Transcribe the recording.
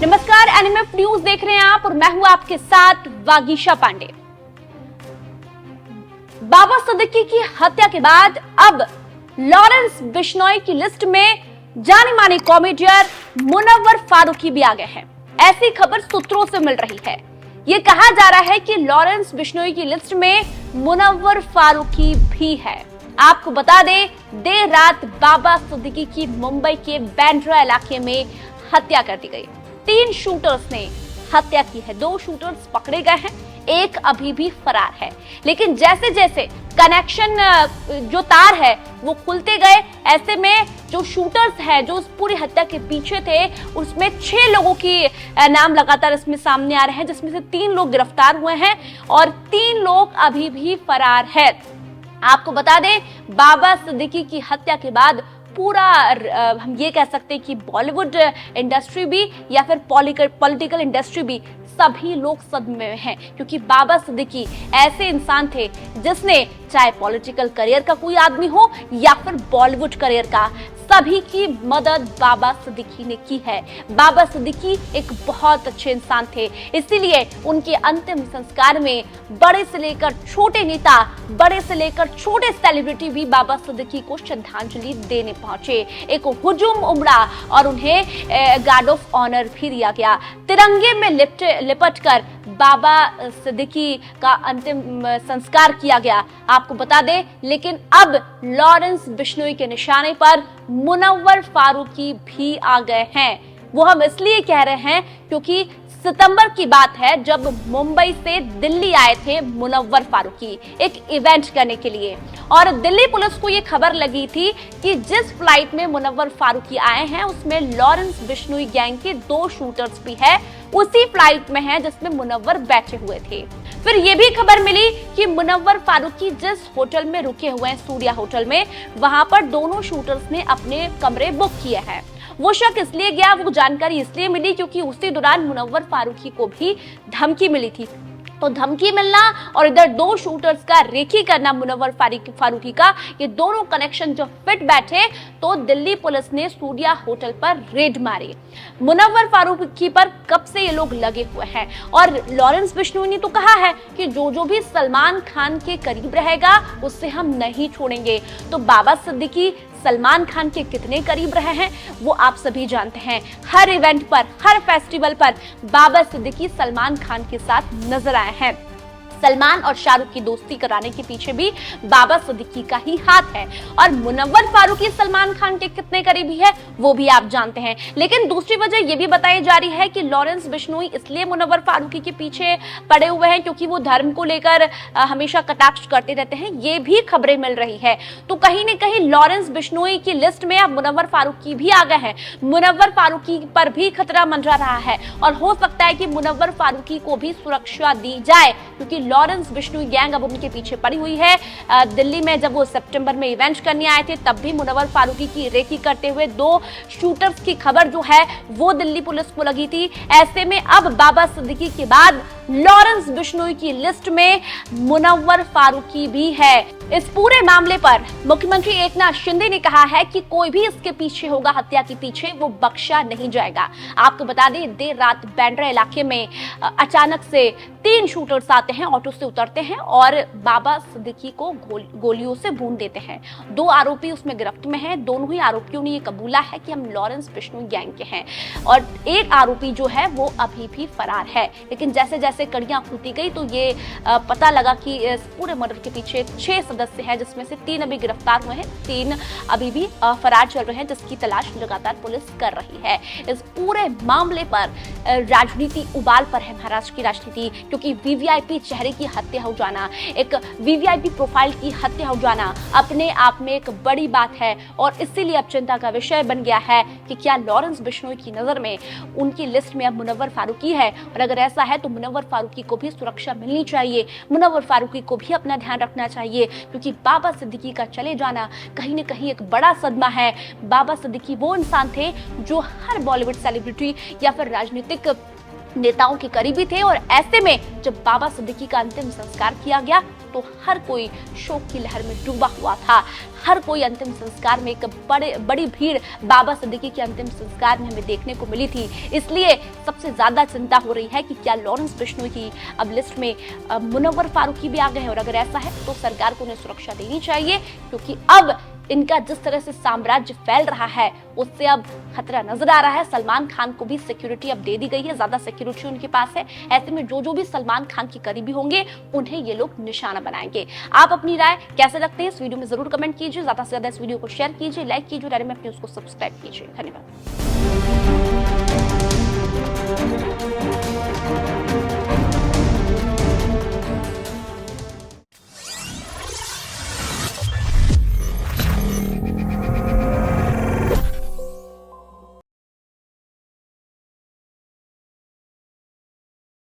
नमस्कार, NMF news देख रहे हैं आप और मैं हूं आपके साथ वागीशा पांडे। बाबा सिद्दीकी की हत्या के बाद अब लॉरेंस बिश्नोई की लिस्ट में जाने माने कॉमेडियन मुनव्वर फारूकी भी आ गए हैं। ऐसी खबर सूत्रों से मिल रही है। ये कहा जा रहा है कि लॉरेंस बिश्नोई की लिस्ट में मुनव्वर फारूकी भी है। आपको बता दें, देर रात बाबा सिद्दीकी की मुंबई के बांद्रा इलाके में हत्या कर दी गई। 3 शूटर्स ने हत्या की है। 2 शूटर्स पकड़े गए हैं, एक अभी भी फरार है। लेकिन जैसे जैसे कनेक्शन जो तार है वो खुलते गए, ऐसे में जो शूटर्स हैं जो उस पूरी हत्या के पीछे थे, उसमें 6 लोगों की नाम लगातार इसमें सामने आ रहे हैं, जिसमें से 3 लोग गिरफ्तार हुए हैं और 3 लोग अभी भी फरार है। आपको बता दें, बाबा सिद्दीकी की हत्या के बाद पूरा हम ये कह सकते हैं कि बॉलीवुड इंडस्ट्री भी या फिर पॉलिटिकल इंडस्ट्री भी सभी लोग सदमे में हैं, क्योंकि बाबा सिद्दीकी ऐसे इंसान थे जिसने चाहे पॉलिटिकल करियर का कोई आदमी हो या फिर बॉलीवुड करियर का, सभी की मदद बाबा सिद्दीकी ने की है। बाबा सिद्दीकी एक बहुत अच्छे इंसान थे, इसीलिए उनके अंतिम संस्कार में बड़े से लेकर छोटे नेता, बड़े से लेकर छोटे सेलिब्रिटी भी बाबा सिद्दीकी को श्रद्धांजलि देने पहुंचे। एक हुजूम उमड़ा और उन्हें गार्ड ऑफ ऑनर भी दिया गया। तिरंगे में लिपट कर बाबा सिद्दीकी का अंतिम संस्कार किया गया। आपको बता दें, लेकिन अब लॉरेंस बिश्नोई के निशाने पर मुनव्वर फारूकी भी आ गए हैं। वो हम इसलिए कह रहे हैं क्योंकि सितंबर की बात है जब मुंबई से दिल्ली आए थे मुनव्वर फारूकी एक इवेंट करने के लिए, और दिल्ली पुलिस को ये खबर लगी थी कि जिस फ्लाइट में मुनव्वर फारूकी आए हैं उसमें लॉरेंस बिश्नोई गैंग के 2 शूटर्स भी है, उसी फ्लाइट में है जिसमें मुनव्वर बैठे हुए थे। फिर ये भी खबर मिली कि मुनव्वर फारूकी जिस होटल में रुके हुए हैं, सूर्या होटल में, वहां पर दोनों शूटर्स ने अपने कमरे बुक किए हैं। वो शक इसलिए गया, वो जानकारी इसलिए मिली क्योंकि उसी दौरान मुनव्वर फारूकी को भी धमकी मिली थी। तो धमकी मिलना और इधर 2 शूटर्स का रेकी करना मुनव्वर फारूकी का, ये दोनों कनेक्शन जो फिट बैठे, तो दिल्ली पुलिस ने सूर्या होटल पर रेड मारी। मुनव्वर फारूकी पर कब से ये लोग लगे हुए हैं, और लॉरेंस बिश्नोई ने तो कहा है कि जो भी सलमान खान के करीब रहेगा उससे हम नहीं छोड़ेंगे। तो बाबा सिद्दीकी सलमान खान के कितने करीब रहे हैं वो आप सभी जानते हैं। हर इवेंट पर, हर फेस्टिवल पर बाबा सिद्दीकी सलमान खान के साथ नजर आए हैं। सलमान और शाहरुख की दोस्ती कराने के पीछे भी बाबा सिद्दीकी का ही हाथ है, और मुनव्वर फारूकी सलमान खान के कितने करीबी है वो भी आप जानते हैं। लेकिन दूसरी वजह यह भी बताई जा रही है कि लॉरेंस बिश्नोई इसलिए मुनव्वर फारूकी के पीछे पड़े हुए हैं क्योंकि वो धर्म को लेकर हमेशा कटाक्ष करते रहते हैं, ये भी खबरें मिल रही है। तो कहीं न कहीं लॉरेंस बिश्नोई की लिस्ट में अब मुनव्वर फारूकी भी आ गए हैं। मुनव्वर फारूकी पर भी खतरा मंडरा रहा है और हो सकता है कि मुनव्वर फारूकी को भी सुरक्षा दी जाए, क्योंकि लॉरेंस बिश्नोई गैंग अब उनके पीछे पड़ी हुई है। दिल्ली में जब वो सितंबर में इवेंट करने आए थे तब भी मुनव्वर फारूकी की रेकी करते हुए 2 शूटर्स की खबर जो है वो दिल्ली पुलिस को लगी थी। ऐसे में अब बाबा सिद्दीकी के बाद लॉरेंस बिश्नोई की लिस्ट में मुनव्वर फारूकी भी है। इस पूरे मामले पर मुख्यमंत्री एकनाथ शिंदे ने कहा है कि कोई भी इसके पीछे होगा, हत्या के पीछे, वो बख्शा नहीं जाएगा। आपको बता दें, देर रात बांद्रा इलाके में अचानक से 3 शूटर्स आते हैं, ऑटो से उतरते हैं और बाबा सिद्दीकी को गोलियों से भून देते हैं। 2 आरोपी उसमें गिरफ्त में हैं। दोनों ही आरोपियों ने ये कबूला है कि हम लॉरेंस बिश्नोई गैंग के हैं, और एक आरोपी जो है वो अभी भी फरार है। लेकिन जैसे जैसे कड़ियां खुलती गई तो ये पता लगा कि इस पूरे मर्डर के पीछे 6 सदस्य हैं, जिसमें से 3 अभी गिरफ्तार हुए हैं, 3 अभी भी फरार चल रहे हैं, जिसकी तलाश लगातार पुलिस कर रही है। इस पूरे मामले पर राजनीति उबाल पर है, महाराष्ट्र की राजनीति, क्योंकि वीवीआईपी चेहरे की हत्या हो जाना, एक वीवीआईपी प्रोफाइल की हत्या हो जाना अपने आप में एक बड़ी बात है, और इसीलिए अब चिंता का विषय बन गया है कि क्या लॉरेंस बिश्नोई की नजर में उनकी लिस्ट में अब मुनव्वर फारूकी है, और अगर ऐसा है तो मुनव्वर फारूकी को भी सुरक्षा मिलनी चाहिए। मुनव्वर फारूकी को भी अपना ध्यान रखना चाहिए, क्योंकि बाबा सिद्दीकी का चले जाना कहीं न कहीं एक बड़ा सदमा है। बाबा सिद्दीकी वो इंसान थे जो हर बॉलीवुड सेलिब्रिटी या फिर राजनीतिक नेताओं के करीबी थे और ऐसे में जब बाबा सिद्दीकी का अंतिम संस्कार किया गया तो हर कोई शोक की लहर में डूबा हुआ था। हर कोई अंतिम संस्कार में एक बड़ी भीड़ बाबा सिद्दीकी के अंतिम संस्कार में हमें देखने को मिली थी। इसलिए सबसे ज्यादा चिंता हो रही है कि क्या लॉरेंस बिश्नोई की अब लिस्ट में मुनव्वर फारूकी भी आ गए हैं, और अगर ऐसा है तो सरकार को उन्हें सुरक्षा देनी चाहिए, क्योंकि अब इनका जिस तरह से साम्राज्य फैल रहा है उससे अब खतरा नजर आ रहा है। सलमान खान को भी सिक्योरिटी अब दे दी गई है, ज्यादा सिक्योरिटी उनके पास है। ऐसे में जो भी सलमान खान के करीबी होंगे उन्हें ये लोग निशाना बनाएंगे। आप अपनी राय कैसे रखते हैं इस वीडियो में जरूर कमेंट कीजिए, ज्यादा से ज्यादा इस वीडियो को शेयर कीजिए, लाइक कीजिए और अपने उसको सब्सक्राइब कीजिए। धन्यवाद।